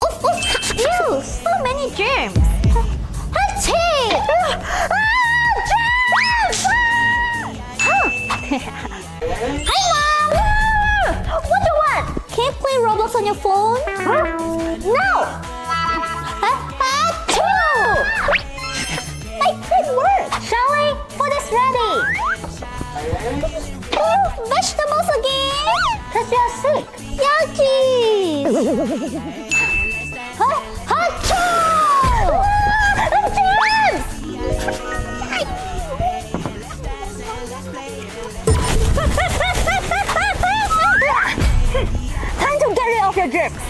Ew, so many germs. Achoo! Hi, Mom! What do you want? Can you play Roblox on your phone? No! Achoo! My good work! Shall we? Food is ready! Oh, vegetables again? Because you're sick. Yucky! Achoo! Germs! Time to get rid of your germs.